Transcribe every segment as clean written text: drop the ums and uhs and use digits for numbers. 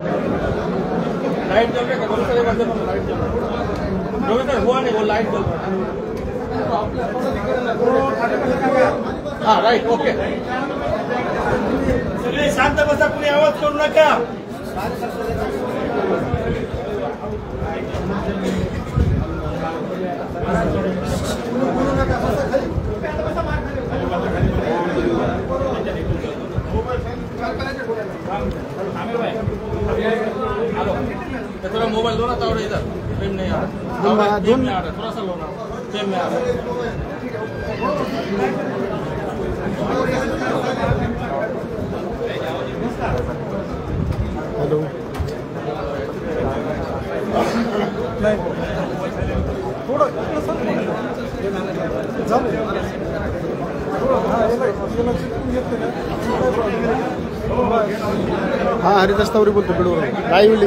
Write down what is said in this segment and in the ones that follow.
Light जल रहा है, कौन सा बंदे पर लाइट जल रहा है? जो इधर हुआ नहीं वो लाइट जल रहा है। हाँ राइट ओके। चलिए शांत बसा, कोणी आवाज करू नका। थोड़ा मोबाइल लो ना, तावड़े इधर फ्रेम नहीं आ रहा, फ्रेम में आ रहा, थोड़ा सा लो ना, फ्रेम में आ रहा। हेलो थोड़ा हाँ हरिदास तावरे बोलतो बिडवर लाईव्हली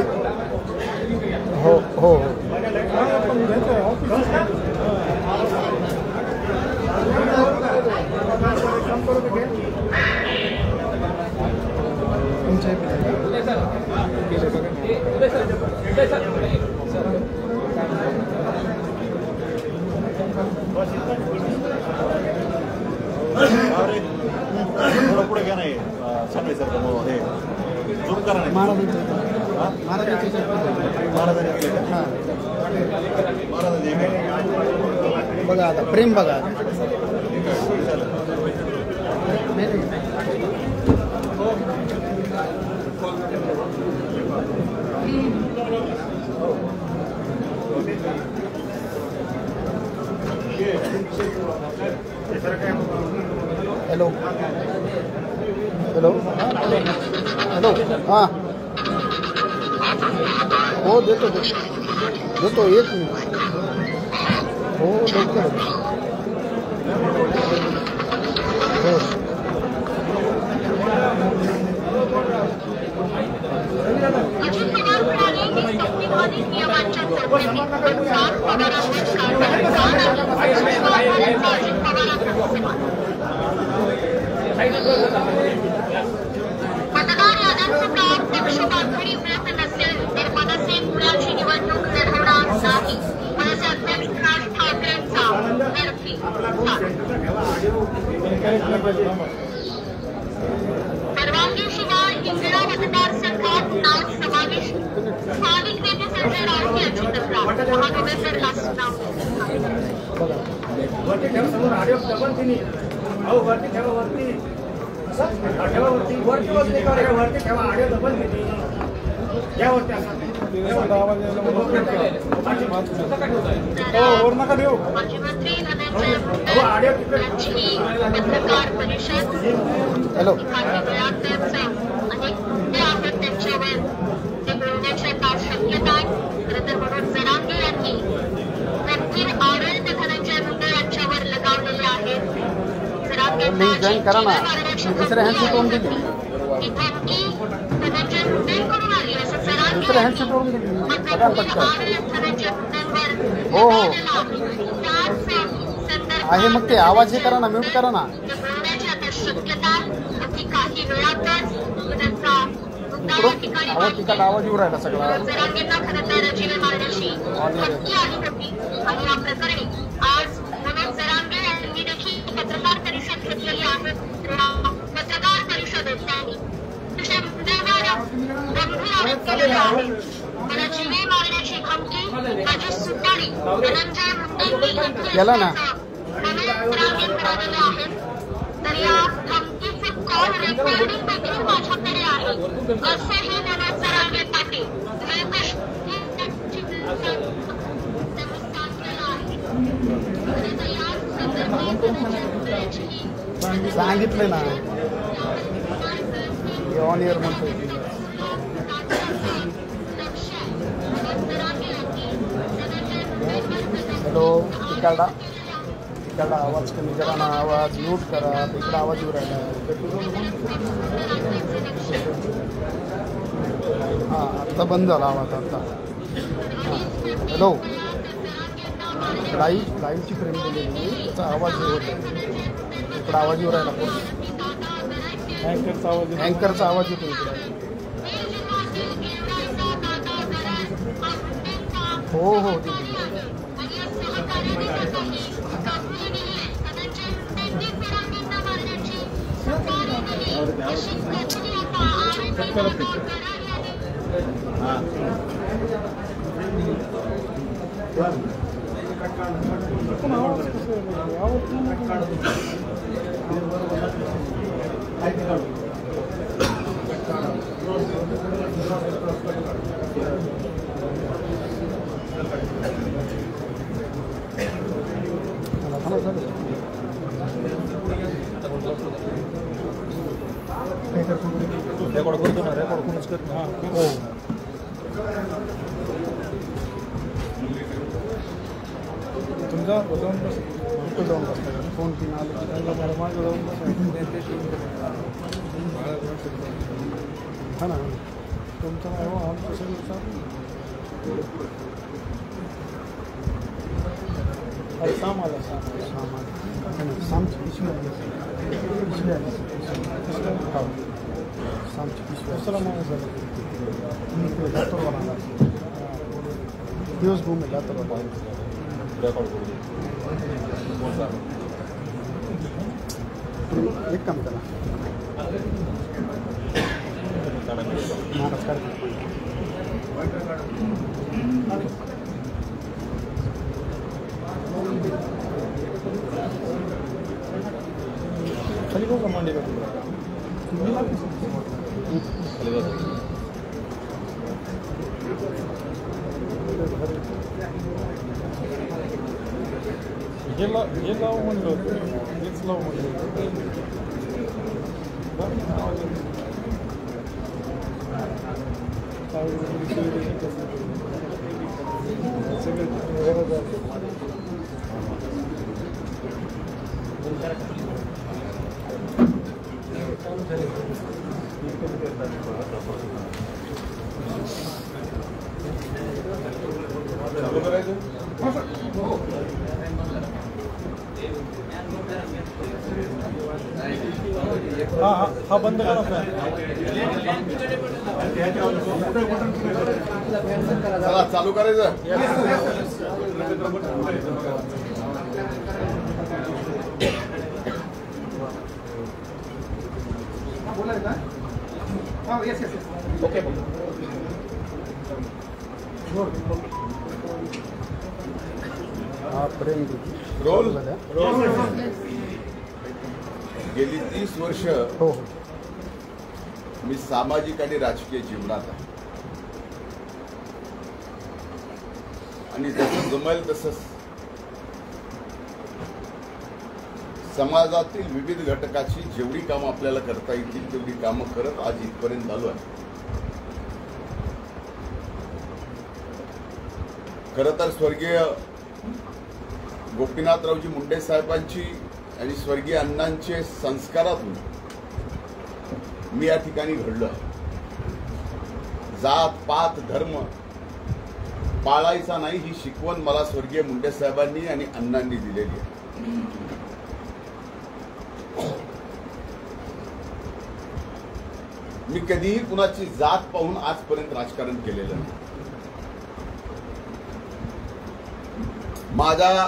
हो हो थोडं पुढे घ्या नाही सांगाय सर हे झूम करा नाही महाराजांनी बघा आता प्रेम बघा हेलो हेलो हेलो हाँ हो देतो एक मिनिट हो लवकर हो मतदार याद्यांचा पक्षपातळी मिळत नसेल तर मनसे पुण्याची निवडणूक लढवणार नाही. मनसे अध्यक्ष राज ठाकरेंचा निर्णय. परवानगीशिवाय इंदिरा मतदारसंघात नाव समावेश. स्थानिक नेते संजय राऊत यांची तक्रार. महावितरणला सुनावणी. मुख्यमंत्री पत्रकार परिषद हॅलो अनेक आहेत त्यांच्यावर ते बोलण्याच्या काय शक्यता आहे. खरं तर मनोज जरांगे यांनी गंभीर आरोप धनंजय मुंडे यांच्यावर लगावलेले आहेत. जॉईन करा ना दुसऱ्या हँडसेट वरून दिली दुसऱ्या हँडसेट वरून दिली बघा पटकन हो हो आहे मग ते आवाज हे करा ना म्यूट करा ना आवाज तिकट आवाज येऊ राहिला सगळा आज मनोज जरांगे यांनी देखील पत्रकार परिषद घेतलेली आहे. पत्रकार परिषदेत त्यांनी गंभीर आरोप केलेले आहेत. मला जीवे मारण्याची धमकी अजित सुतारी धनंजय मुंडेंनी गेला ना मनोज जरांगेंकडे आलेले आहेत. तर या धमकीचे कॉल रेकॉर्डिंग देखील माझ्याकडे आहे. असेही मनोज जरांगे पाटील सांगितलं ना ऑन इयर म्हणतो हॅलो तिकडा आवाज कमी करा ना आवाज म्यूट करा इकडं आवाज येऊ राहिला हां आत्ता बंद झाला आवाज आता हां हॅलो लाईव्हची फ्रेम दिलेली त्याचा आवाज होत आहे इकडं आवाज येऊ राहिला अँकरचा आवाज येतो इकडं हो हो आणि या सहकार्याने स्वतःही कबुली दिली आहे. धनंजय मुंडेंनी फिरंगींना मारण्याची सहकार्य दिली अशी कबुली आता आरोपी माधव कराड यांनी रेकॉर्ड करतो ना, रेकॉर्ड कोणच करत ना. हो तुमचा जाऊन इथं जाऊन बसता फोन पिन आलं की त्यांना मला मागं जाऊन हा ना तुमचं नाही हो आमचं सगळं चालू अरे सामाला सामची पिशवी हो सामची पिशवी असला माणूस झालं मी इकडे जातो बघा दिवस घुमे जातो बघा रेकॉर्ड करू दे. एक काम करा महाराज खाली बघू का मांडी हे लाव म्हणलं होतं, हेच लाव म्हणलं चालू करायचं. हा बंद करा चला चालू करायचं. हा प्रेम रोल गेली 30 वर्ष हो हो मी सामाजिक आणि राजकीय जीवनात आहे आणि जसं जमेल तसं समाजातील विविध घटकाची जेवढी कामं आपल्याला करता येतील तेवढी कामं करत आज इथपर्यंत आलो आहे. खरं तर स्वर्गीय गोपीनाथरावजी मुंडे साहेबांची आणि स्वर्गीय अण्णांचे संस्कारातून मी या ठिकाणी घडलो. जात पात धर्म पाळायचा नाही ही शिकवण मला स्वर्गीय मुंडे साहेबांनी आणि अण्णांनी दिलेली आहे. मी कधीही कुणाची जात पाहून आजपर्यंत राजकारण केलेलं नाही. माझ्या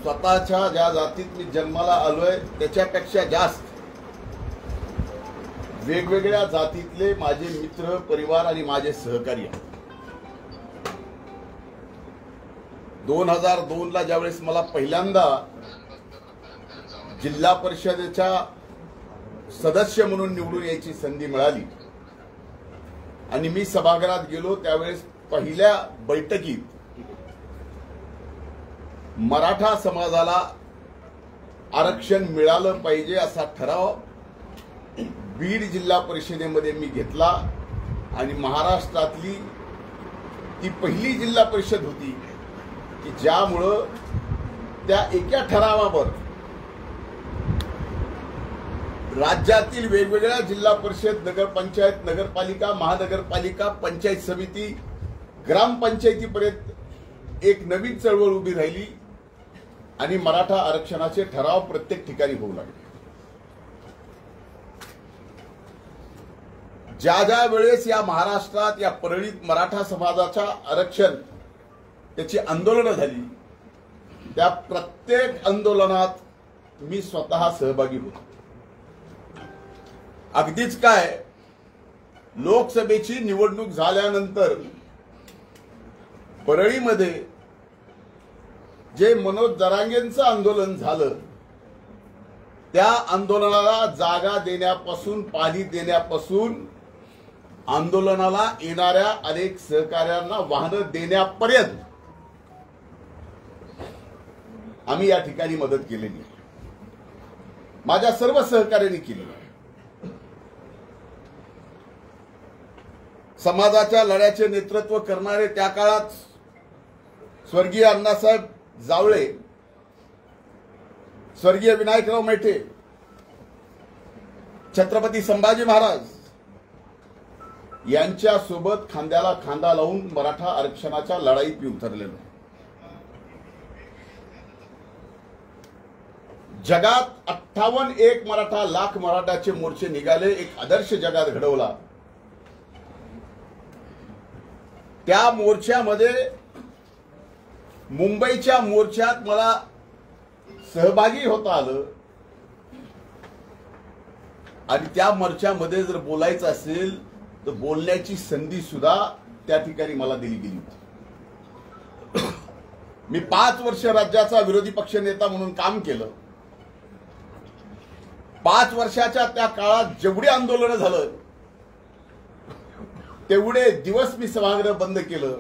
स्वतःच्या ज्या जातीत मी जन्माला आलोय त्याच्यापेक्षा जास्त वेगवेगळ्या जातीतले माझे मित्र परिवार आणि माझे सहकारी आहेत. 2002 ला ज्यावेळेस मला पहिल्यांदा जिल्हा परिषदेच्या सदस्य म्हणून निवडून यायची संधी मिळाली आणि मी सभागृहात गेलो त्यावेळेस पहिल्या बैठकीत मराठा समाजाला आरक्षण मिळालं पाहिजे असा ठराव बीड जिल्हा परिषदेमध्ये मी घेतला आणि महाराष्ट्रातली ती पहिली जिल्हा परिषद होती की ज्यामुळं त्या एका ठरावावर राज्यातील वेगवेगळ्या जिल्हा परिषद नगरपंचायत नगरपालिका महानगरपालिका पंचायत समिती ग्रामपंचायतीपर्यंत एक नवीन चळवळ उभी राहिली आणि मराठा आरक्षणाचे ठराव प्रत्येक ठिकाणी होऊ लागले. ज्या ज्या वेळेस या महाराष्ट्रात या परळीत मराठा समाजाचा आरक्षण त्याची आंदोलनं झाली, त्या प्रत्येक आंदोलनात मी स्वतः सहभागी होतो. अगदीच काय, लोकसभेची निवडणूक झाल्यानंतर परळीमध्ये जे मनोज जरांगेंचं आंदोलन झालं, त्या आंदोलनाला जागा देण्यापासून, पाणी देण्यापासून, आंदोलनाला येणाऱ्या अनेक सहकाऱ्यांना वाहनं देण्यापर्यंत आम्ही या ठिकाणी मदत केलेली आहे. माझ्या सर्व सहकार्यांनी केली. समाजाच्या लढ्याचे नेतृत्व करणारे त्या काळात स्वर्गीय अण्णासाहेब जावळे, स्वर्गीय विनायकराव मेटे, छत्रपती संभाजी महाराज यांच्यासोबत खांद्याला खांदा लावून मराठा आरक्षणाच्या लढाईत मी उतरलेलो. जगात 58 मराठा लाख मराठाचे मोर्चे निघाले, एक आदर्श जगात घडवला. त्या मोर्चामध्ये, मुंबईच्या मोर्चात मला सहभागी होता आलं आणि त्या मोर्चामध्ये जर बोलायचं असेल तर बोलण्याची संधी सुद्धा त्या ठिकाणी मला दिली गेली होती. मी 5 वर्ष राज्याचा विरोधी पक्ष नेता म्हणून काम केलं. 5 वर्षाच्या त्या काळात जेवढी आंदोलनं झालं तेवढे दिवस मी सभागृह बंद केलं.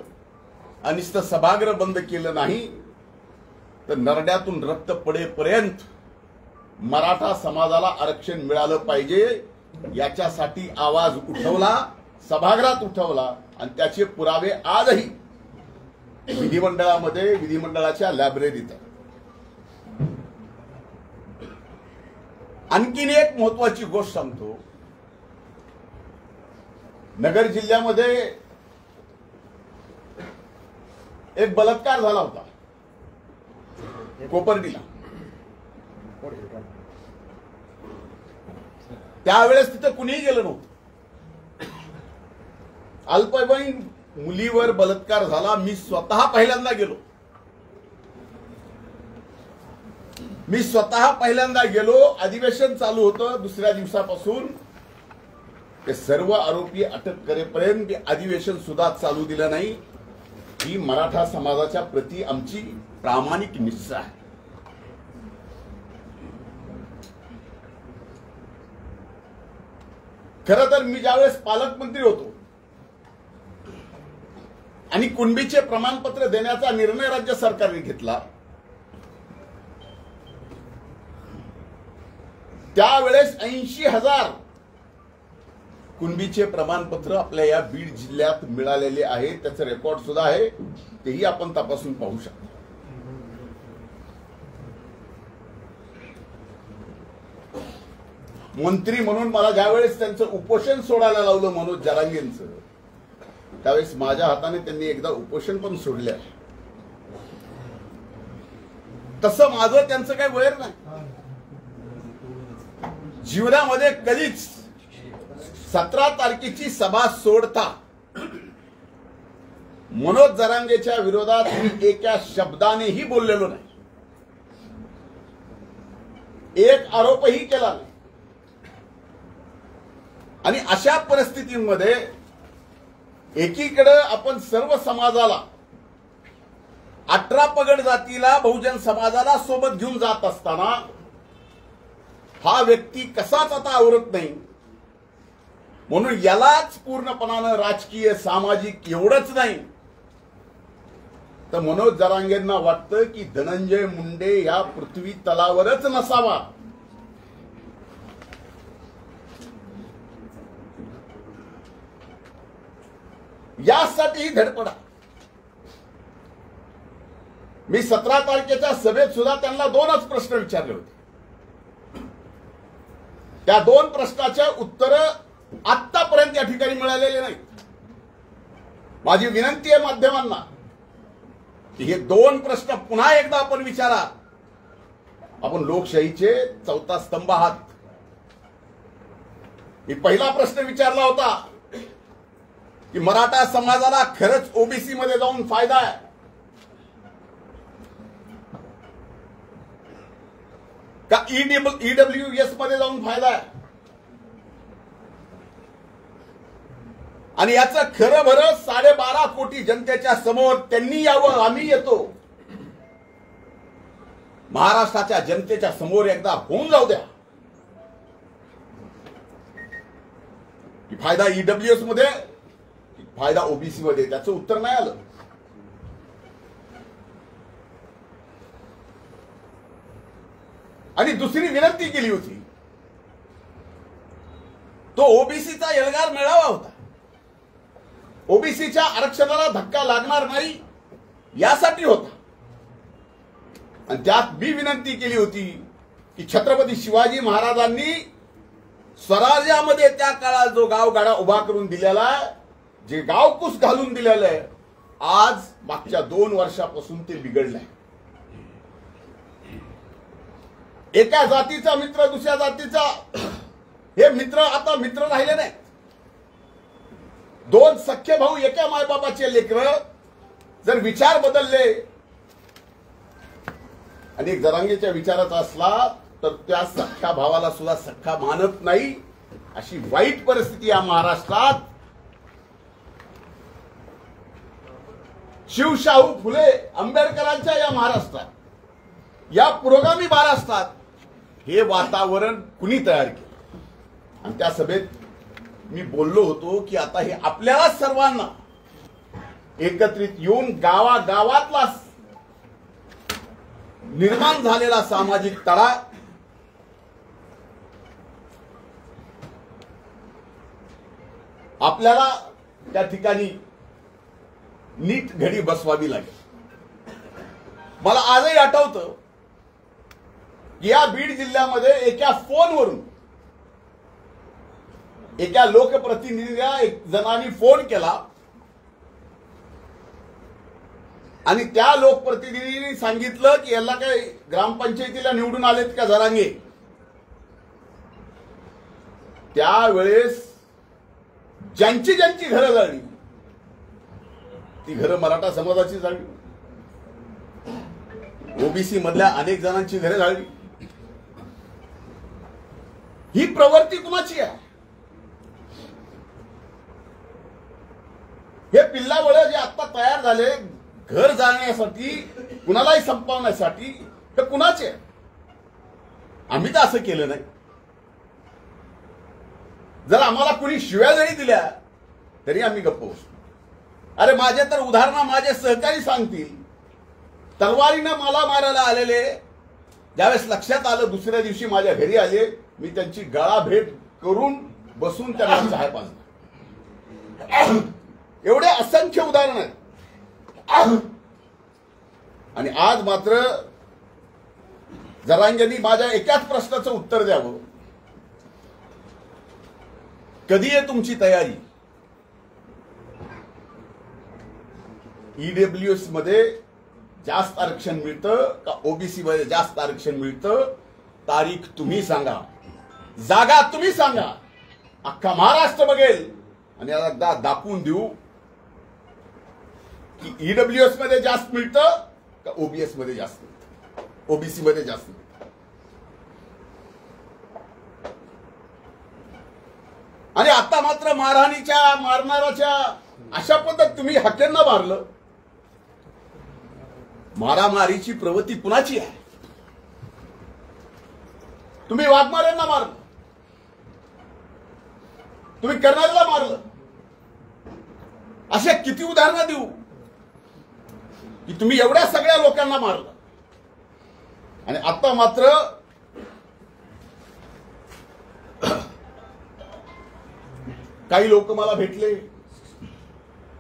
आणि सभागृह बंद केलं नाही तर नरड्यातून रक्त पडेपर्यंत मराठा समाजाला आरक्षण मिळालं पाहिजे याच्यासाठी आवाज उठवला, सभागृहात उठवला आणि त्याचे पुरावे आजही विधिमंडळामध्ये, विधिमंडळाच्या लायब्ररीत आहे. आणखीन एक महत्वाची गोष्ट सांगतो. नगर जिल्ह्यामध्ये एक बलात्कार झाला होता कोपर्डीला. त्यावेळेस तिथं कुणीही गेलं नव्हतं. अल्पवयीन मुलीवर बलात्कार झाला. मी स्वतः पहिल्यांदा गेलो. अधिवेशन चालू होतं. दुसऱ्या दिवसापासून ते सर्व आरोपी अटक करेपर्यंत अधिवेशन सुद्धा चालू दिलं नाही. ही मराठा समाजाच्या प्रती आमची प्रामाणिक निष्ठा आहे. खरं तर मी ज्यावेळेस पालकमंत्री होतो आणि कुणबीचे प्रमाणपत्र देण्याचा निर्णय राज्य सरकारने घेतला, त्यावेळेस 80,000 कुणबीचे प्रमाणपत्र आपल्या या बीड जिल्ह्यात मिळालेले आहे. त्याचं रेकॉर्ड सुद्धा आहे, तेही आपण तपासून पाहू शकतो. मंत्री म्हणून मला ज्यावेळेस त्यांचं उपोषण सोडायला लावलं मनोज जरांगेंचं, त्यावेळेस माझ्या हाताने त्यांनी एकदा उपोषण पण सोडलं. तसं माझं त्यांचं काही वैर नाही. जीवनामध्ये कधीच 17 तारखेची सभा सोडता मनोज जरांगेच्या विरोधात मी एका शब्दानेही बोललेलो नाही, एक आरोपही केला नाही. आणि अशा परिस्थितीमध्ये एकीकडे आपण सर्व समाजाला, 18 पगड जातीला, बहुजन समाजाला सोबत घेऊन जात असताना हा व्यक्ती कसाच आता आवरत नाही. म्हणून यालाच पूर्णपणानं राजकीय, सामाजिक एवढंच नाही तर मनोज जरांगेंना वाटतं की धनंजय मुंडे या पृथ्वी तलावरच नसावा. यासाठी ही धडपडा. मी 17 तारखेच्या सभेत सुद्धा त्यांना 2च प्रश्न विचारले होते. त्या 2 प्रश्नाच्या उत्तर आतापर्यंत या ठिकाणी मिळालेले नाही. माझी विनंती आहे माध्यमांना की हे 2 प्रश्न पुन्हा एकदा आपण विचारा. आपण लोकशाहीचे 4था स्तंभ आहात. मी पहिला प्रश्न विचारला होता की मराठा समाजाला खरंच ओबीसी मध्ये जाऊन फायदा आहे. का ईडब्ल्यूएस मध्ये जाऊन फायदा आहे? आणि याचं खरं भरं 12.5 कोटी जनतेच्या समोर त्यांनी यावं, आम्ही येतो. महाराष्ट्राच्या जनतेच्या समोर एकदा होऊन जाऊ द्या की फायदा ईडब्ल्यूएस मध्ये, फायदा ओबीसी मध्ये. त्याचं उत्तर नाही आलं. आणि दुसरी विनंती केली होती, तो ओबीसीचा एल्गार मेळावा होता. ओबीसीच्या आरक्षणाला धक्का लागणार नाही यासाठी होता. आणि त्यात मी विनंती केली होती की छत्रपती शिवाजी महाराजांनी स्वराज्यामध्ये त्या काळात जो गावगाडा उभा करून दिलेला आहे, जे गावकुस घालून दिलेलं आहे, आज मागच्या 2 वर्षापासून ते बिघडलंय. एका जातीचा मित्र दुसऱ्या जातीचा, हे मित्र आता मित्र राहिले नाही. 2 सख्खे भाऊ एका मायबापाचे लेकर जर विचार बदलले आणि एक जरांगेच्या विचाराचा असला तर त्या सख्ख्या भावाला सुद्धा सख्खा मानत नाही, अशी वाईट परिस्थिती या महाराष्ट्रात. शिवशाहू फुले आंबेडकरांच्या या महाराष्ट्रात, या पुरोगामी महाराष्ट्रात हे वातावरण कुणी तयार केलं? आणि त्या सभेत मी बोललो होतो की आता हे आपल्याला सर्वांना एकत्रित येऊन गावागावातला निर्माण झालेला सामाजिक तळा आपल्याला त्या ठिकाणी नीट घडी बसवावी लागेल. मला आजही आठवतं या बीड जिल्ह्यामध्ये एका फोनवरून एका लोकप्रतिनिधीला एक जणांनी फोन केला आणि त्या लोकप्रतिनिधींनी सांगितलं की याला काय ग्रामपंचायतीला निवडून आलेत का जरांगे. त्यावेळेस ज्यांची ज्यांची घरं जाळली ती घरं मराठा समाजाची जाळली, ओबीसी मधल्या अनेक जणांची घरं जाळली. ही प्रवृत्ती कुणाची आहे? हे पिल्लावळे जे आता तयार झाले घर जाळण्यासाठी, कुणालाही संपवण्यासाठी, हे कुणाचे? आम्ही तर असं केलं नाही. जर आम्हाला कुणी शिव्या जरी दिल्या तरी आम्ही गप्प बसतो. अरे माझे तर उदाहरण माझे सहकारी सांगतील, तलवारीनं मला मारायला आलेले ज्यावेळेस लक्षात आलं, दुसऱ्या दिवशी माझ्या घरी आले, मी त्यांची गळा भेट करून बसून त्यांना चहा पाजला. एवढे असंख्य उदाहरण आहेत. आणि आज मात्र जरांगेंनी माझ्या एकाच प्रश्नाचं उत्तर द्यावं, कधी आहे तुमची तयारी? ईडब्ल्यूएस मध्ये जास्त आरक्षण मिळतं का ओबीसी मध्ये जास्त आरक्षण मिळतं? तारीख तुम्ही सांगा, जागा तुम्ही सांगा, अख्खा महाराष्ट्र बघेल आणि एकदा दाखवून देऊ की ईडब्ल्यूएस मध्ये जास्त मिळतं का ओबीएस मध्ये जास्त मिळतं, ओबीसी मध्ये जास्त मिळतं. आणि आता मात्र मारहाणीच्या मारणाराच्या अशा पद्धत तुम्ही हक्यांना मारलं. मारामारीची प्रवृत्ती कुणाची आहे? तुम्ही वाघमाऱ्यांना मारलं, तुम्ही कर्नलला मारलं. असे किती उदाहरणं देऊ की तुम्ही एवढ्या सगळ्या लोकांना मारलं. आणि आता मात्र काही लोक मला भेटले,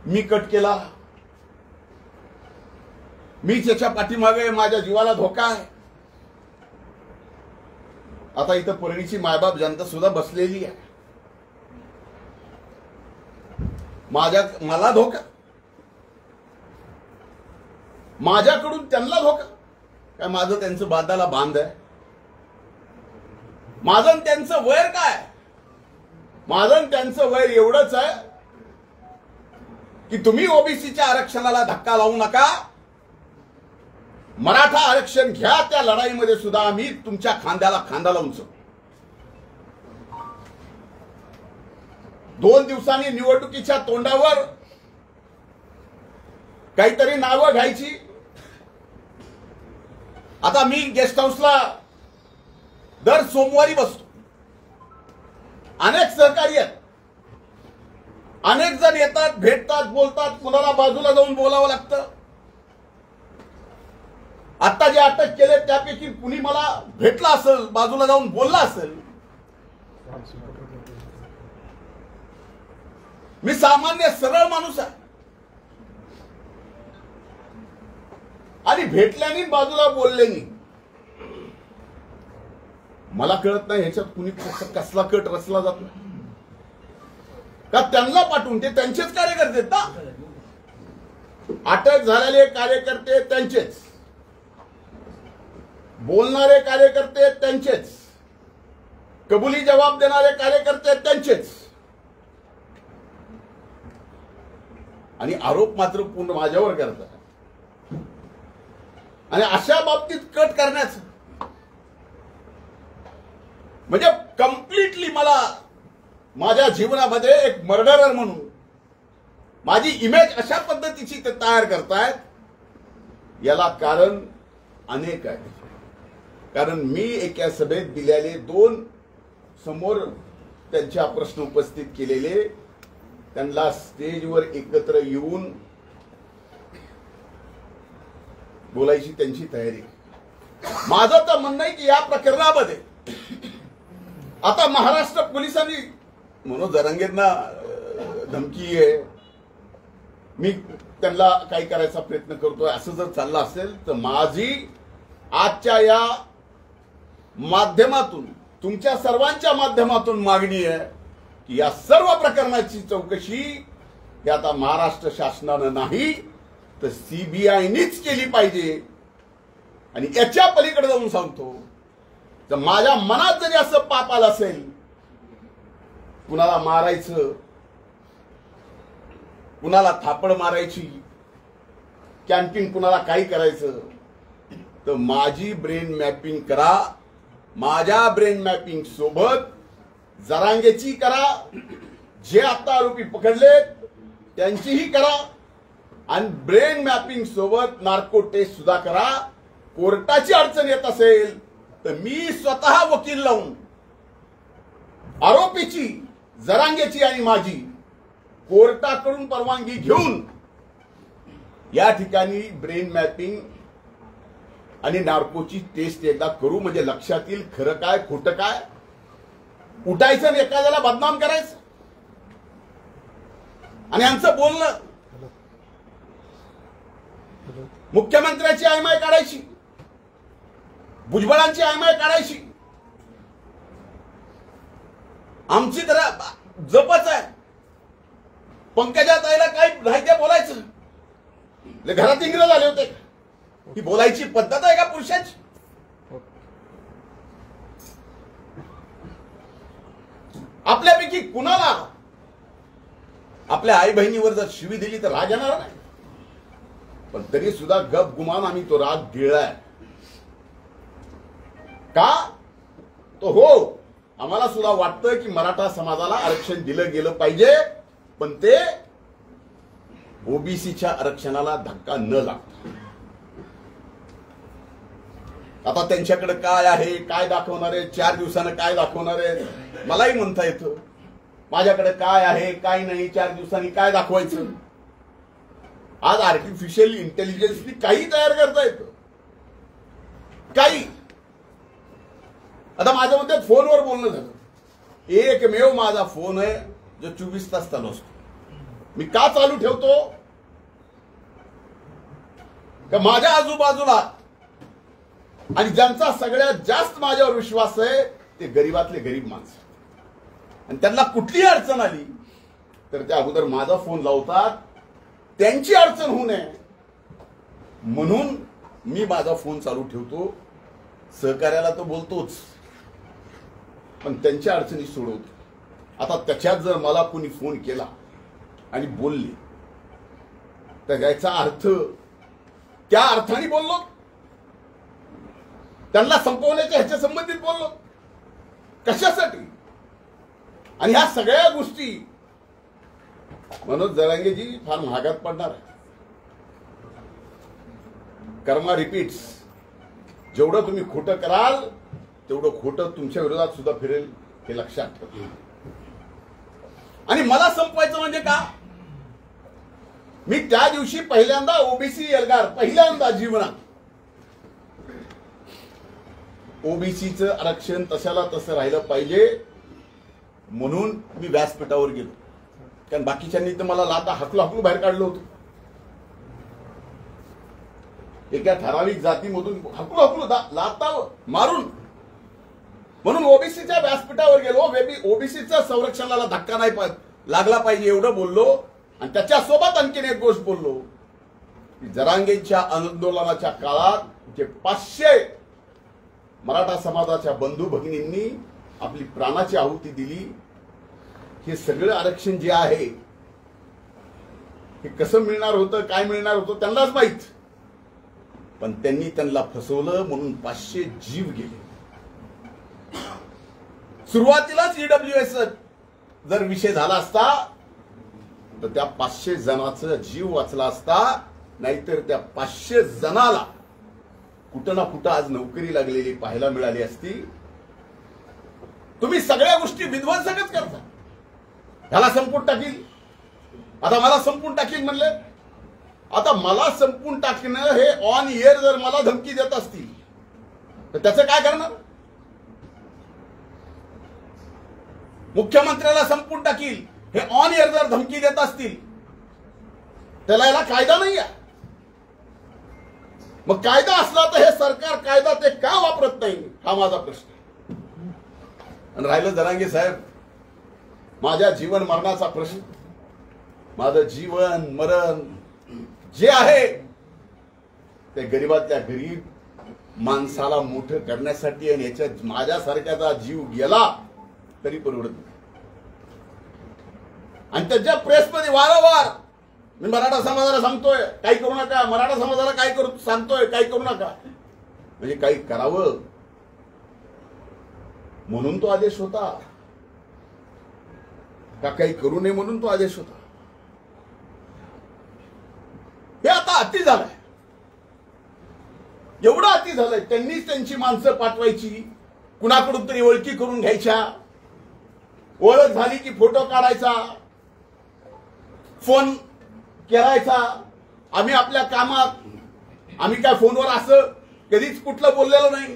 मी कट केला, मी त्याच्या पाठीमागे, माझ्या जीवाला धोका आहे. आता इथं परळीची मायबाप जनता सुद्धा बसलेली आहे. मला धोका, माझ्याकडून त्यांना धोका. काय माझं त्यांचं बांधाला बांध आहे? माझं त्यांचं वैर काय? माझं त्यांचं वैर एवढंच आहे की तुम्ही ओबीसीच्या आरक्षणाला धक्का लावू नका, मराठा आरक्षण घ्या, त्या लढाईमध्ये सुद्धा आम्ही तुमच्या खांद्याला खांदा लावून चढू. 2 दिवसांनी निवडणुकीच्या तोंडावर काहीतरी नावं घ्यायची. आता मी गेस्ट हाऊसला दर सोमवारी बसतो. अनेक सहकारी आहेत, अनेक जण येतात, भेटतात, बोलतात, कुणाला बाजूला जाऊन बोलावं लागतं. आता जे अटक केले त्यापैकी कुणी मला भेटला असेल, बाजूला जाऊन बोलला असेल. मी सामान्य सरळ माणूस आहे आणि भेटल्याने बाजूला बोलल्याने मला कळत नाही ह्याच्यात कुणी कसला कट रचला जातो का. त्यांना पाठवून ते त्यांचेच कार्यकर्ते ना, अटक झालेले कार्यकर्ते त्यांचेच, बोलणारे कार्यकर्ते त्यांचेच, कबुली जबाब देणारे कार्यकर्ते त्यांचेच, आणि आरोप मात्र पूर्ण माझ्यावर करतात. आणि अशा बाबतीत कट करण्याचं म्हणजे कम्प्लिटली मला माझ्या जीवनामध्ये एक मर्डरर म्हणून माझी इमेज अशा पद्धतीची ते तयार करतायत. याला कारण अनेक आहे. कारण मी एका सभेत दिलेले 2 समोर त्यांच्या प्रश्न उपस्थित केलेले, त्यांना स्टेजवर एकत्र येऊन बोलायची त्यांची तयारी. माझं तर म्हणणं आहे की या प्रकरणामध्ये आता महाराष्ट्र पोलिसांनी मनोज जरांगेंना धमकी आहे, मी त्यांना काही करायचा प्रयत्न करतोय, असं जर चाललं असेल तर माझी आजच्या या माध्यमातून, तुमच्या सर्वांच्या माध्यमातून मागणी आहे की या सर्व प्रकरणाची चौकशी ही आता महाराष्ट्र शासनानं नाही तर सीबीआयनीच केली पाहिजे. आणि याच्या पलीकडे जाऊन सांगतो, तर माझ्या मनात जरी असं पाप आलं असेल, कुणाला मारायचं, कुणाला थापड मारायची, कॅन्टीन कुणाला काही करायचं, तर माझी ब्रेन मॅपिंग करा. माझ्या ब्रेन मॅपिंग सोबत जरांगेची करा, जे आता आरोपी पकडलेत त्यांचीही करा, आणि ब्रेन मॅपिंग सोबत नार्को टेस्ट सुद्धा करा. कोर्टाची अडचण येत असेल तर मी स्वतः वकील लावून आरोपीची, जरांगेची आणि माझी कोर्टाकडून परवानगी घेऊन या ठिकाणी ब्रेन मॅपिंग आणि नार्कोची टेस्ट एकदा करू. म्हणजे लक्षात येईल खरं काय खोटं काय. उठायचं आणि एखाद्याला बदनाम करायचं. आणि यांचं बोलणं मुख्यमंत्र्याची आयमाय काढायची, भुजबळांची आयमाय काढायची. आमची तर जपच आहे. पंकजा ताईला काय राहत्या बोलायचं, घरात इंग्रज आले होते. ही बोलायची पद्धत आहे का पुरुषाची. आपल्यापैकी कुणाला आपल्या आई बहिणीवर जर शिवी दिली तर राग येणार नाही, पण तरी सुद्धा गप गुमान आम्ही तो राग गिळलाय. का तो हो, आम्हाला सुद्धा वाटतं की मराठा समाजाला आरक्षण दिलं गेलं पाहिजे, पण ते ओबीसीच्या आरक्षणाला धक्का न लागता. आता त्यांच्याकडे काय आहे, काय दाखवणार आहे, 4 दिवसानं काय दाखवणार आहे, मलाही म्हणता येतं. माझ्याकडे काय आहे काय नाही, 4 दिवसांनी काय दाखवायचं. आज आर्टिफिशियल इंटेलिजन्सनी काही तयार करता येतं, काही. आता माझ्या मध्ये फोनवर बोलणं झालं, एकमेव माझा फोन आहे जो 24 तास चालू असतो. मी का चालू ठेवतो, का माझ्या आजूबाजूला आणि ज्यांचा सगळ्यात जास्त माझ्यावर विश्वास आहे ते गरीबातले गरीब माणसं, आणि त्यांना कुठलीही अडचण आली तर त्या अगोदर माझा फोन लावतात, त्यांची अडचण होऊ नये म्हणून मी माझा फोन चालू ठेवतो. सहकार्याला तर बोलतोच, पण त्यांच्या अडचणी सोडवतो. आता त्याच्यात जर मला कोणी फोन केला आणि बोलले तर याचा अर्थ त्या अर्थाने बोललो, त्यांना संपवण्याच्या ह्याच्या संबंधित बोललो कशासाठी? आणि ह्या सगळ्या गोष्टी मनोज जरांगेजी फार महागात पडणार आहे. कर्मा रिपीट्स. जेवढं तुम्ही खोटं कराल तेवढं खोटं तुमच्या विरोधात सुद्धा फिरेल, हे लक्षात ठेवा. आणि मला संपवायचं म्हणजे का? मी त्या दिवशी पहिल्यांदा ओबीसी एल्गार, पहिल्यांदा जीवनात ओबीसीचं आरक्षण तशाला तसं राहिलं पाहिजे म्हणून मी व्यासपीठावर गेलो. कारण बाकीच्यांनी तर मला लाता हाकलू बाहेर काढलं होतं. एका ठराविक जातीमधून हाकलू लाता मारून. म्हणून ओबीसीच्या व्यासपीठावर गेलो. ओबीसीच्या संरक्षणाला धक्का नाही लागला पाहिजे एवढं बोललो. आणि त्याच्यासोबत आणखीन एक गोष्ट बोललो की जरांगेंच्या आंदोलनाच्या काळात जे 500 मराठा समाजाच्या बंधू भगिनींनी आपली प्राणाची आहुती दिली, हे सगळं आरक्षण जे आहे हे कसं मिळणार होतं, काय मिळणार होतं त्यांनाच माहित. पण त्यांनी त्यांना फसवलं म्हणून 500 जीव गेले. सुरुवातीलाच ईडब्ल्यूएस जर विषय झाला असता तर त्या 500 जणांचा जीव वाचला असता. नाहीतर त्या 500 जणाला कुठं ना कुठं आज नोकरी लागलेली पाहायला मिळाली असती. तुम्ही सगळ्या गोष्टी विध्वंसकच करता. ह्याला संपून टाकील, आता मला संपून टाकील म्हणले. आता मला संपून टाकणं हे ऑन एअर जर मला धमकी देत असतील तर त्याचं काय करणार? मुख्यमंत्र्याला संपून टाकील हे ऑन एअर जर धमकी देत असतील त्याला याला कायदा नाही आहे. मग कायदा असला तर हे सरकार कायदा ते का वापरत नाही, हा माझा प्रश्न. आणि राहिलं जरांगे साहेब, माझ्या जीवन मरणाचा प्रश्न, माझं जीवन मरण जे आहे ते गरीबातल्या गरीब माणसाला मोठं करण्यासाठी. आणि याच्यात माझ्यासारख्याचा जीव गेला तरी परवडत नाही. आणि त्याच्या प्रेसमध्ये वारंवार मी मराठा समाजाला सांगतोय काही करू नका, मराठा समाजाला काय करू सांगतोय काही करू नका. म्हणजे काही करावं म्हणून तो आदेश होता का काही करू नये म्हणून तो आदेश होता? हे आता अति झालंय. एवढं अति झालंय. त्यांनीच त्यांची माणसं पाठवायची, कुणाकडून तरी ओळखी करून घ्यायच्या, ओळख झाली की फोटो काढायचा, फोन करायचा. आम्ही आपल्या कामात, आम्ही काय फोनवर असं कधीच कुठलं बोललेलं नाही.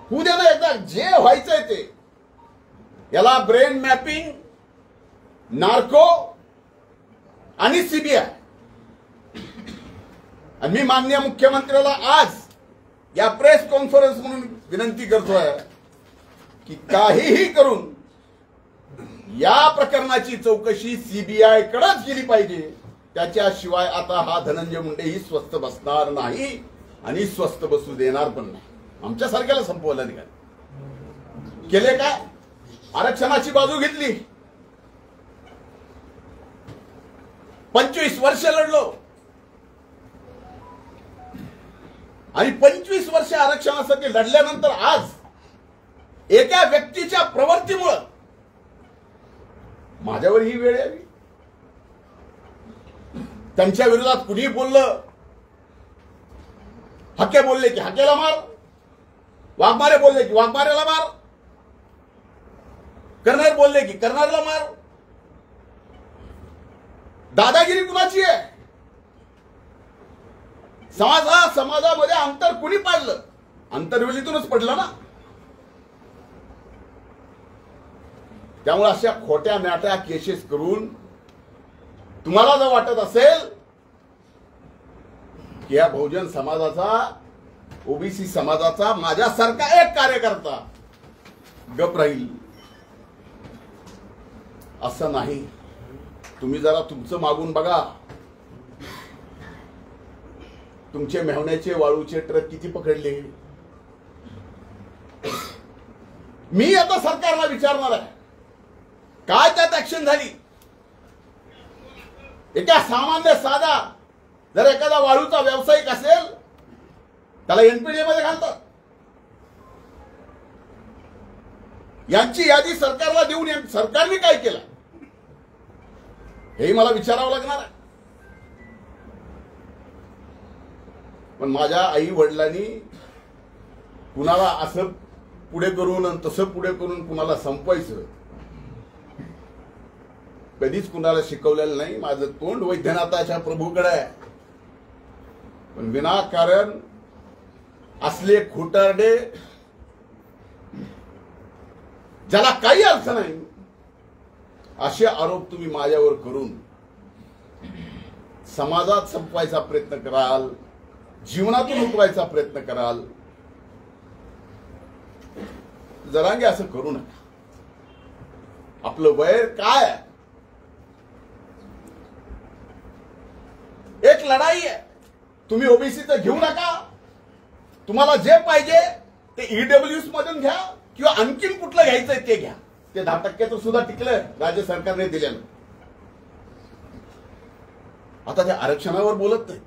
होऊ दे ना एकदा, जे व्हायचंय ते. याला ब्रेन मॅपिंग, नार्को आणि सीबीआय. आणि मी माननीय मुख्यमंत्र्याला आज या प्रेस कॉन्फरन्स म्हणून विनंती करतोय की काहीही करून या प्रकरणाची चौकशी सीबीआय कडेच केली पाहिजे. त्याच्याशिवाय आता हा धनंजय मुंडेही स्वस्थ बसणार नाही आणि स्वस्थ बसू देणार पण नाही. आमच्यासारख्याला संपवायला निघाले. केले काय? आरक्षणाची बाजू घेतली. 25 वर्ष लढलो आणि 25 वर्ष आरक्षणासाठी लढल्यानंतर आज एका व्यक्तीच्या प्रवृत्तीमुळे माझ्यावर ही वेळ आली. त्यांच्या विरोधात कुणी बोललं, हक्के बोलले की हक्केला मार, वाघमारे बोलले की वाघमारेला मार, कर्नर बोलले की कर्नरला मार. दादागिरी कुणाची आहे? समाजामध्ये अंतर कुणी पाडलं? अंतर्वेलीतूनच पडलं ना. त्यामुळे अशा खोट्या नाट्या केसेस करून तुम्हाला जर वाटत असेल की या बहुजन समाजाचा, ओबीसी समाजाचा माझ्यासारखा एक कार्यकर्ता गप राहील, असं नाही. तुम्ही जरा तुमचं मागून बघा. तुमचे मेहण्याचे वाळूचे ट्रक किती पकडले? मी आता सरकारला विचारणार आहे काय त्यात ऍक्शन झाली. एका सामान्य साधा जर एखादा वाळूचा व्यावसायिक असेल त्याला एनपीडीए मध्ये घालतात. यांची यादी सरकारला देऊन सरकारने काय केलं हेही मला विचारावं लागणार आहे. पण माझ्या आई वडिलांनी कुणाला असं पुढे करून आणि तसं पुढे करून कुणाला संपवायचं कधीच कुणाला शिकवलेलं नाही. माझं तोंड वैद्यनाथाच्या प्रभूकडे आहे. पण विनाकारण असले खोटारडे ज्याला काही अर्थ नाही असे आरोप तुम्ही माझ्यावर करून समाजात संपवायचा प्रयत्न कराल, जीवनातून उठवायचा प्रयत्न कराल. जरांगे असं करू नका. आपलं वय काय आहे? एक लढाई आहे. तुम्ही ओबीसीचं घेऊ नका. तुम्हाला जे पाहिजे ते ईडब्ल्यूएस मधून घ्या किंवा आणखीन कुठलं घ्यायचंय ते घ्या. ते 10% सुद्धा टिकलं राज्य सरकारने दिल्यानं. आता ते आरक्षणावर बोलत नाहीत.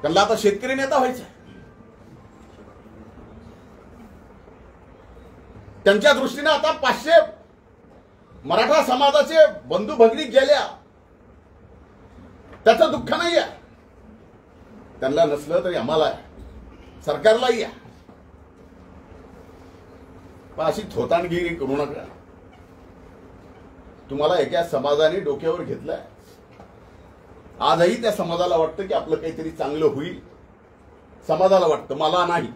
त्यांना आता शेतकरी नेता व्हायचा. त्यांच्या दृष्टीने आता 500 मराठा समाजाचे बंधू भगिनी गेल्या त्याचं दुःख नाही आहे. त्यांना नसलं तरी आम्हाला आहे, सरकारलाही आहे. पण अशी थोतांडगिरी करू नका. तुम्हाला एका समाजाने डोक्यावर घेतलंय. आजही त्या समाजाला वाटतं की आपलं काहीतरी चांगलं होईल. समाजाला वाटतं, मला नाही.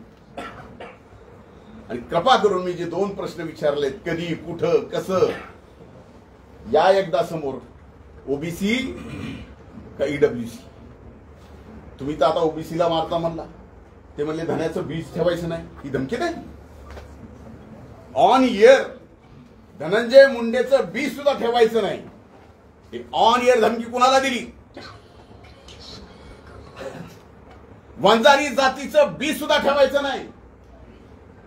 आणि कृपा करून मी जे 2 प्रश्न विचारलेत, कधी, कुठं, कसं, या एकदा समोर. ओबीसी का ईडब्ल्यूसी? तुम्ही तर आता ओबीसीला मारता म्हणला. ते म्हणले धन्याचं बीज ठेवायचं नाही. ही धमकी नाही. ऑन इयर धनंजय मुंडेचं बीज सुद्धा ठेवायचं नाही. ऑन इयर धमकी कुणाला दिली? वंजारी जातीचं बीज सुद्धा ठेवायचं नाही.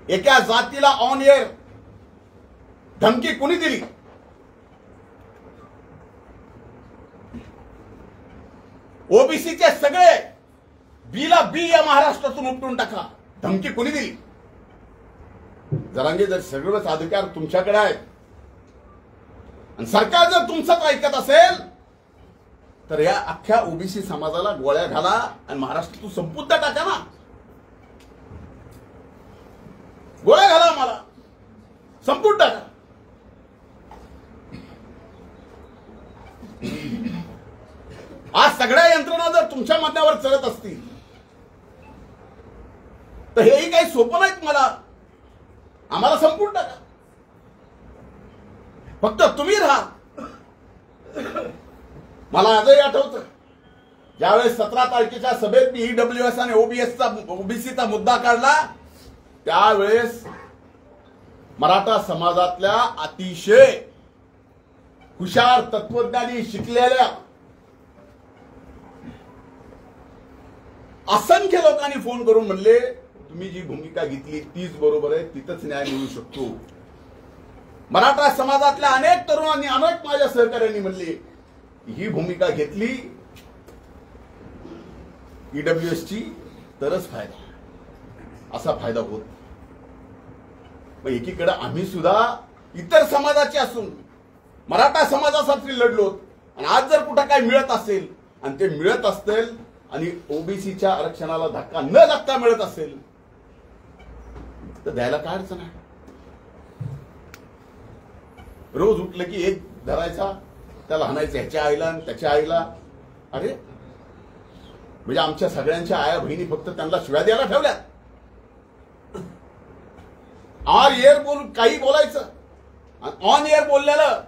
एका जातीला ऑन इयर धमकी कुणी दिली? ओबीसीचे सगळे बीला बी या महाराष्ट्रातून उपटून टाका. धमकी कुणी दिली? जरांगे, जर सगळंच अधिकार तुमच्याकडे आहेत आणि सरकार जर तुमचंच ऐकत असेल तर या अख्ख्या ओबीसी समाजाला गोळ्या घाला आणि महाराष्ट्रातून संपून टाका ना. गोळ्या घाला, आम्हाला संपून टाका. आज सगळ्या यंत्रणा जर तुमच्या म्हणण्यावर चालत असतील तर हेही काही सोपं नाहीत. आम्हाला संपून टाका. फक्त तुम्ही राहा. मला आजही आठवतं ज्यावेळेस 17 तारखेच्या सभेत मी ईडब्ल्यूएस आणि ओबीसीचा मुद्दा काढला त्यावेळेस मराठा समाजातल्या अतिशय हुशार, तत्वज्ञानी, शिकलेल्या असंख्य लोकांनी फोन करून म्हणले तुम्ही जी भूमिका घेतली तीच बरोबर आहे, तिथंच न्याय मिळू शकतो. मराठा समाजातल्या अनेक तरुणांनी, अनेक माझ्या सहकार्यांनी म्हणले ही भूमिका घेतली ईडब्ल्यूएसची तरच फायदा, असा फायदा होत. मग एकीकडे आम्ही सुद्धा इतर समाजाचे असून मराठा समाजासाठी लढलो आणि आज जर कुठं काय मिळत असेल आणि ते मिळत असतील आणि ओबीसीच्या आरक्षणाला धक्का न लागता मिळत असेल तर द्यायला काय अडचण आहे? रोज उठलं की एक धरायचा, त्याला हाणायचं ह्याच्या आईला आणि त्याच्या आईला. अरे म्हणजे आमच्या सगळ्यांच्या आया बहिणी फक्त त्यांना शिव्या द्यायला ठेवल्यात. ऑन एअर बोलून काही बोलायचं, ऑन एअर बोललेलं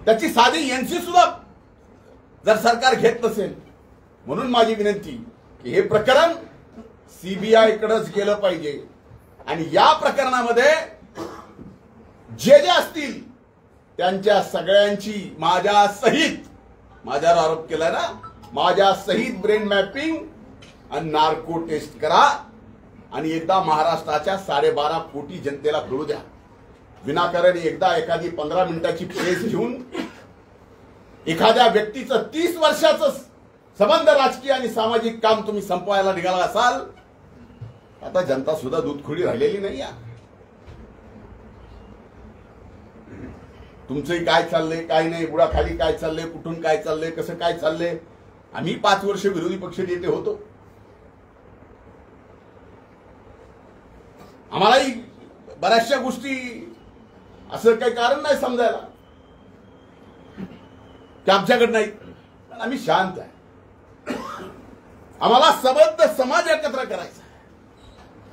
त्याची साधी एनसी सुद्धा जर सरकार घेत नसेल. म्हणून माझी विनंती की हे प्रकरण सीबीआय कडेच गेलं पाहिजे आणि या प्रकरणामध्ये जे जे असतील त्यांच्या सगळ्यांची माझ्या सहित, माझ्यावर आरोप केलाय ना, माझ्या सहित ब्रेन मॅपिंग आणि नार्को टेस्ट करा आणि एकदा महाराष्ट्राच्या 12.5 कोटी जनतेला कळू द्या. विनाकारण एकदा एखादी 15 मिनिटाची प्रेस घेऊन एखाद्या व्यक्तीचं 30 वर्षाचं संबंध राजकीय आणि सामाजिक काम तुम्ही संपवायला निघाला असाल, आता जनता सुद्धा दूधखोडी राहिलेली नाही. तुमचंही काय चाललंय, काय नाही, बुडाखाली काय चाललंय, कुठून काय चाललंय, कसं काय चाललंय. आम्ही 5 वर्ष विरोधी पक्ष नेते होतो. आम्हालाही बऱ्याचशा गोष्टी असं काही कारण नाही समजायला की आमच्याकडे नाही. पण आम्ही शांत आहे. आम्हाला सबंध समाज एकत्र करायचा आहे.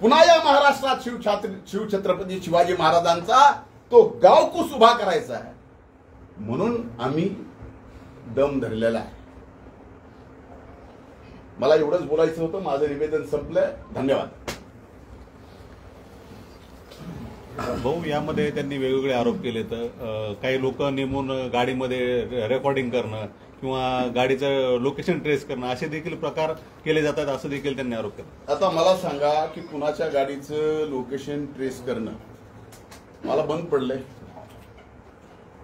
पुन्हा या महाराष्ट्रात शिवछत्रपती शिवाजी महाराजांचा तो गावकूस उभा करायचा आहे. म्हणून आम्ही दम धरलेला आहे. मला एवढंच बोलायचं होतं. माझं निवेदन संपलंय. धन्यवाद. भाऊ, यामध्ये त्यांनी वेगवेगळे आरोप केले. तर काही लोक नेमून गाडीमध्ये रेकॉर्डिंग करणं किंवा गाडीचं लोकेशन ट्रेस करणं असे देखील प्रकार केले जातात, असं देखील त्यांनी आरोप केला. आता मला सांगा की कुणाच्या गाडीचं लोकेशन ट्रेस करणं मला बंद पडलंय?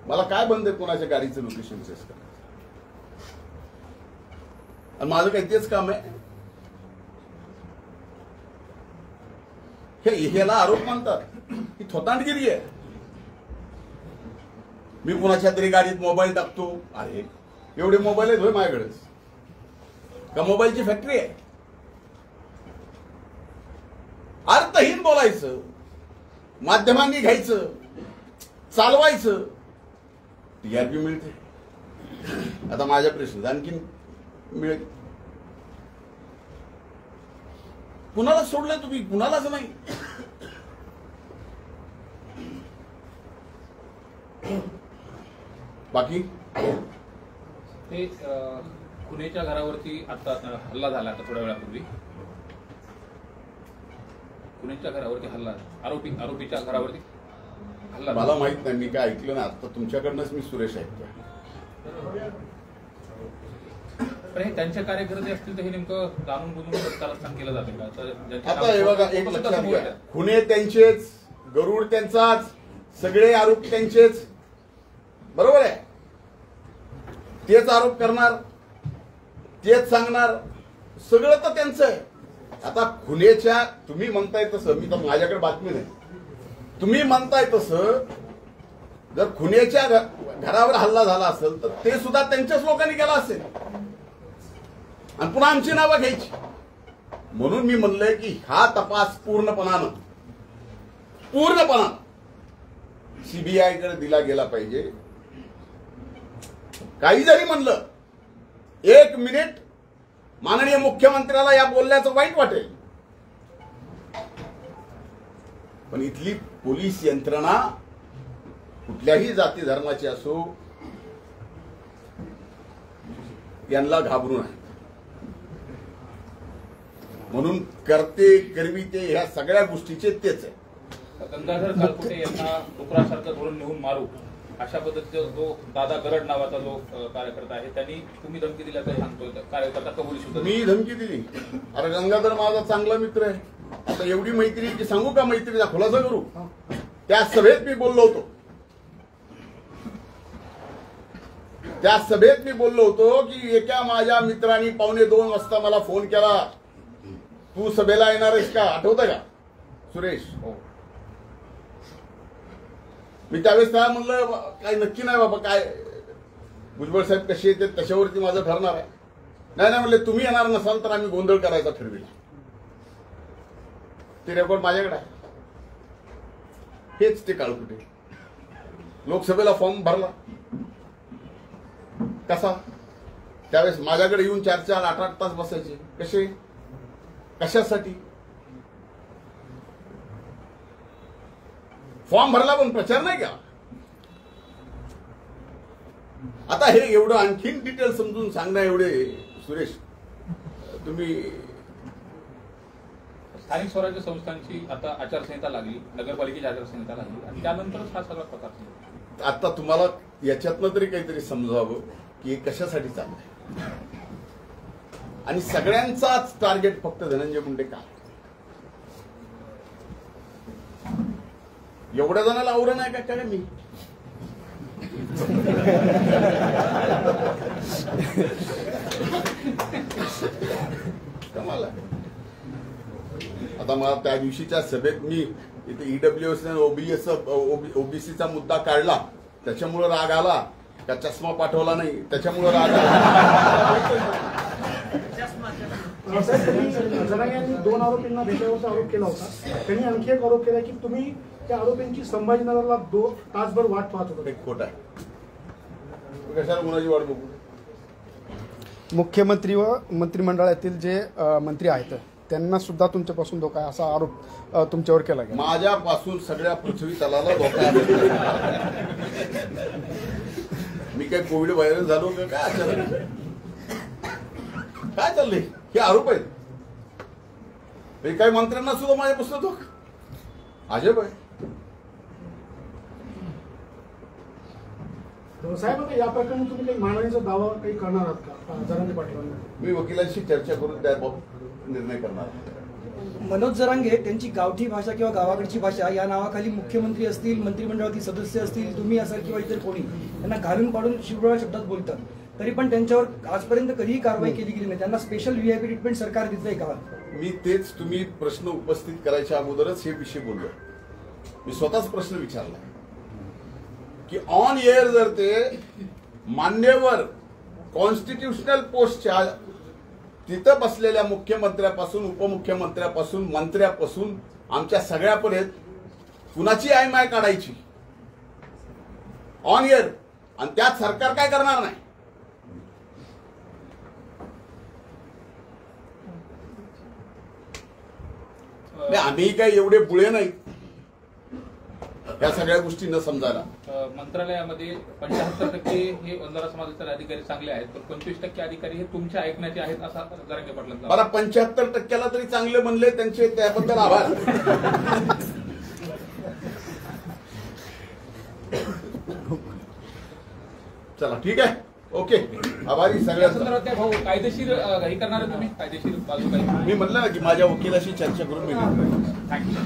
मला काय बंद आहे कुणाच्या गाडीचं लोकेशन ट्रेस करणं? आणि माझं काही तेच काम आहे. ह्याला आरोप मानतात. ही थोतांडगिरी आहे. मी कुणाच्या तरी गाडीत मोबाईल टाकतो. अरे एवढे मोबाईल आहेत होय माझ्याकडेच का मोबाईलची फॅक्टरी आहे? अर्थहीन बोलायचं, माध्यमांनी घ्यायचं, चालवायचं, टीआरपी मिळते. आता माझ्या प्रश्न आणखीन मिळेल. कुणाला सोडलं तुम्ही? कुणालाच नाही. बाकी ते पुणेच्या घरावरती आता हल्ला झाला. आता थोड्या वेळापूर्वी पुणेच्या घरावरती हल्ला, आरोपीच्या घरावरती हल्ला. मला माहित नाही, मी काय ऐकलं ना. आता तुमच्याकडनंच मी सुरेश ऐकतोय. पण हे त्यांचे कार्यकर्ते असतील तर हे नेमकं जाणून बुजून कारस्थान केलं जाते का? आता हे बघा, एक लक्षात घ्या. खुने त्यांचेच, गरुड त्यांचाच, सगळे आरोप त्यांचेच. बरोबर आहे. तेच आरोप करणार, तेच सांगणार, सगळं तर त्यांचं आहे. आता खुनेच्या तुम्ही म्हणताय तसं, मी तर माझ्याकडे बातमी नाही, तुम्ही म्हणताय तसं जर खुनेच्या घरावर हल्ला झाला असेल तर ते सुद्धा त्यांच्याच लोकांनी केला असेल आणि पुन्हा आमची नावं घ्यायची. म्हणून मी म्हणलंय की हा तपास पूर्णपणानं सीबीआयकडे दिला गेला पाहिजे. काही जरी म्हणलं, 1 मिनिट माननीय मुख्यमंत्र्याला या बोलण्याचं वाईट वाटेल, पण इथली पोलीस यंत्रणा कुठल्याही जाती धर्माची असो यांना घाबरून आहे. म्हणून करते करविते ह्या सगळ्या गोष्टीचे तेच आहे. गंगाधर कालकुटे यांना डुकरासारखं धरून नेऊन मारू अशा पद्धतीचा जो दादा गरड नावाचा जो कार्यकर्ता आहे त्यांनी तुम्ही धमकी दिल्याचं सांगतोय. कार्यकर्ता कबुली सुद्धा मी धमकी दिली? अरे गंगाधर माझा चांगला मित्र आहे. आता एवढी मैत्री की सांगू का? मैत्रीचा खुलासा करू. त्या सभेत मी बोललो होतो. त्या सभेत मी बोललो होतो की एका माझ्या मित्रांनी 1:45 वाजता मला फोन केला, तू सभेला येणार आहेस का? आठवतं का सुरेश? हो. मी त्यावेळेस त्या म्हणलं काय नक्की नाही बाबा, काय भुजबळ साहेब कसे येते त्याच्यावरती माझं ठरणार आहे. नाही म्हणले तुम्ही येणार नसाल तर आम्ही गोंधळ करायचा ठरविला. ते रेकॉर्ड माझ्याकडे आहे. हेच ते काळकुटे. लोकसभेला फॉर्म भरला कसा? त्यावेळेस माझ्याकडे येऊन 4-4, 8-8 तास बसायचे. कसे? कशासाठी? फॉर्म भरला पण प्रचार नाही का? आता हे एवढं आणखीन डिटेल समजून सांगणं एवढे सुरेश तुम्ही. स्थानिक स्वराज्य संस्थांची आता आचारसंहिता लागली, नगरपालिकेची आचारसंहिता लागली आणि त्यानंतरच हा सगळा प्रकार. आता तुम्हाला याच्यातनं तरी काहीतरी समजावं की हे कशासाठी चाललंय आणि सगळ्यांचाच टार्गेट फक्त धनंजय मुंडे का? एवढ्या जणांना आवरण आहे का काय? मी आता मला त्या दिवशीच्या सभेत मी इथे ईडब्ल्यूएस ओबीसीचा मुद्दा काढला, त्याच्यामुळे राग आला का चष्मा पाठवला नाही त्याच्यामुळे राग आला. जरांगे यांनी 2 आरोपींना भेटल्याचा आरोप केला होता. त्यांनी आणखी एक आरोप केला की तुम्ही त्या आरोपींची संभाजीनगरला 2 तासभर वाट पाहत होता. एक खोट आहे. कशाला कोणाची वाट बघू? मुख्यमंत्री व मंत्रिमंडळातील जे मंत्री आहेत त्यांना सुद्धा तुमच्यापासून धोका आहे असा आरोप तुमच्यावर केला गेला. माझ्यापासून सगळ्या पृथ्वी तलाला धोका आहे. मी काय कोविड व्हायरल झालो का काय अचानक? काय चाललंय? हे आरोप आहेत. काही मंत्र्यांना सुद्धा माझ्यापासून धोका. अजब आहे. साहेब आता या प्रकरणी तुम्ही काही मानहानीचा दावा काही करणार आहात का जरांगे पाटलांना? मी वकिलांशी चर्चा करून त्याबाबत निर्णय करणार. मनोज जरांगे त्यांची गावठी भाषा किंवा गावाकडची भाषा या नावाखाली मुख्यमंत्री असतील, मंत्रिमंडळातील सदस्य असतील, तुम्ही असाल किंवा इतर कोणी त्यांना घालून पाडून शिवराळ शब्दात बोलतात, तरी पण त्यांच्यावर आजपर्यंत कधीही कारवाई केली गेली नाही. त्यांना स्पेशल व्हीआयपी ट्रीटमेंट सरकार देतंय का? मी तेच तुम्ही प्रश्न उपस्थित करायच्या अगोदरच हे विषय बोललो. मी स्वतःच प्रश्न विचारला की ऑन एअर जर ते मान्यवर कॉन्स्टिट्युशनल पोस्टच्या तिथं बसलेल्या मुख्यमंत्र्यापासून उपमुख्यमंत्र्यापासून मंत्र्यापासून आमच्या सगळ्यापर्यंत कुणाची आयमाय काढायची ऑन एअर, आणि त्यात सरकार काय करणार नाही. आम्ही काय एवढे बुळे नाही या सगळ्या गोष्टी न समजायला. मंत्रालयामध्ये 75% हे वंजारा समाजाचे अधिकारी चांगले आहेत, पण 25% अधिकारी हे तुमच्या ऐकण्याचे आहेत असा जरांगे पाटलांचा. मला 75%ला तरी चांगले म्हणले, त्यांचे त्याबद्दल आभार. चला ठीक आहे, ओके, आभारी सगळ्यांचा. भाऊ कायदेशीर हे करणार तुम्ही कायदेशीर बाजू काही? मी म्हणलं ना की माझ्या वकिलाशी चर्चा करून मी थँक्यू.